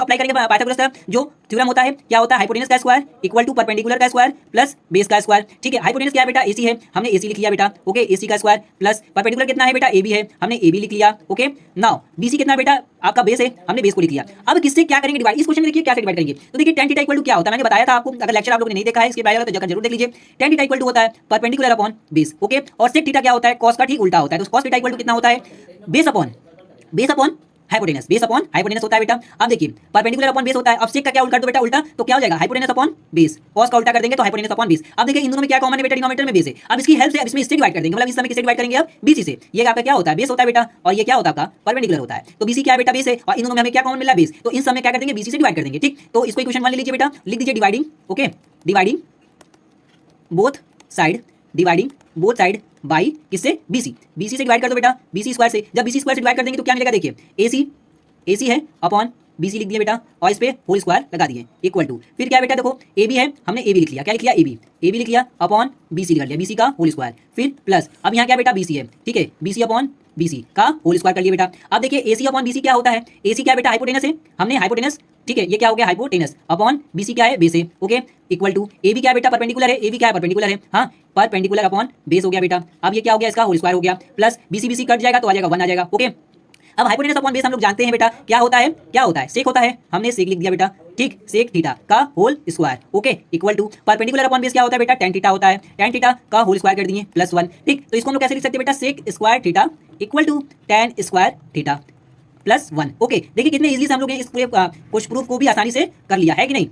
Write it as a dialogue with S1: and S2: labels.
S1: Apply करेंगे Pythagoras theorem. जो theorem होता है क्या होता है, हाइपोटेनस का स्क्वायर इक्वल टू परपेंडिकुलर का स्क्वायर प्लस बेस का स्क्वायर। ठीक है, हाइपोटेनस क्या है बेटा, एसी है, हमने एसी लिख लिया बेटा। ओके, एसी का स्क्वायर प्लस परपेंडिकुलर कितना है बेटा, एबी है, हमने एबी लिख लिया। ओके, नाउ बीसी कितना है बेटा, आपका बेस है, हमने बेस को लिख लिया। अब किससे क्या करेंगे डिवाइड, इस क्वेश्चन में देखिए क्या डिवाइड करेंगे। तो देखिए tan थीटा इक्वल टू क्या होता है, मैंने बताया था आपको, अगर लेक्चर आप लोगों ने नहीं देखा है इसके पहले तो जाकर जरूर देख लीजिए। tan थीटा इक्वल टू होता है परपेंडिकुलर अपॉन बेस। ओके, और sec थीटा क्या होता है, cos का ठीक उल्टा होता है। तो cos थीटा इक्वल टू कितना होता है, base upon hypotenuse, base upon hypotenuse होता है बेटा। अब देखिए परपेंडिकुलर अपॉन बेस होता है, अब sec का क्या उल्टा दो बेटा, उल्टा तो क्या हो जाएगा, हाइपोटेनस अपॉन बेस। cos का उल्टा कर देंगे तो हाइपोटेनस अपॉन बेस। अब देखिए इन दोनों में क्या कॉमन है बेटा, डिनोमिनेटर में बेस है। अब इसकी हेल्प से अब इसमें इससे डिवाइड कर देंगे, मतलब इस समय किससे डिवाइड करेंगे, अब बीसी से। ये आपका क्या होता है, बेस होता है बेटा, और ये क्या होता है आपका परपेंडिकुलर होता है। तो बीसी क्या है बेटा, बेस है, और इन दोनों में हमें क्या कॉमन मिला, बेस। तो इन सब में क्या कर देंगे, बीसी से डिवाइड कर देंगे। ठीक, तो इसको इक्वेशन 1 ले लीजिए बेटा, लिख दीजिए dividing. Okay, dividing both side by किससे, बीसी। बीसी से डिवाइड कर दो बेटा, बीसी स्क्वायर से। जब बीसी स्क्वायर से डिवाइड कर देंगे तो क्या मिलेगा, देखिए एसी है अपॉन बीसी लिख दिया बेटा, और इस पे होल स्क्वायर लगा दिए इक्वल टू। फिर क्या बेटा देखो, एबी है, हमने एबी लिख लिया, क्या लिख लिया, एबी लिख लिया अपॉन बीसी कर लिया, बीसी का होल स्क्वायर। फिर प्लस अब यहाँ क्या बेटा, बीसी है, ठीक है, बीसी अपॉन बीसी का होल स्क्वायर कर लिया बेटा। अब देखिए एसी अपॉन बीसी क्या होता है, एसी क्या बेटा, हाइपोटेनस है, हमने हाइपोटेनस, ठीक है, ये क्या हो गया, हाइपोटेनस अपॉन बीसी क्या है, बेस है। ओके, इक्वल टू एबी क्या बेटा, परपेंडिकुलर है, एबी क्या है, परपेंडिकुलर है, हाँ, परपेंडिकुलर अपॉन बेस हो गया बेटा। अब ये क्या हो गया, इसका होल स्क्वायर हो गया, प्लस बीसी कट जाएगा तो आ जाएगा 1 आ जाएगा। ओके, अब हाइपोटेनस अपॉन बेस हम लोग जानते हैं बेटा क्या होता है, सेक होता है, हमने सेक लिख दिया बेटा। ठीक, सेक थीटा का whole square. Okay, equal to perpendicular upon base क्या होता है बेटा, tan थीटा होता है, tan थीटा का होल स्क्वायर कर दिए +1। ठीक, तो इसको हम लोग कैसे लिख सकते हैं बेटा, sec square theta equal to tan square theta +1। Okay, देखिए कितने इजीली से हम लोग इस पूरे कुछ प्रूफ को भी आसानी से कर लिया है कि नहीं।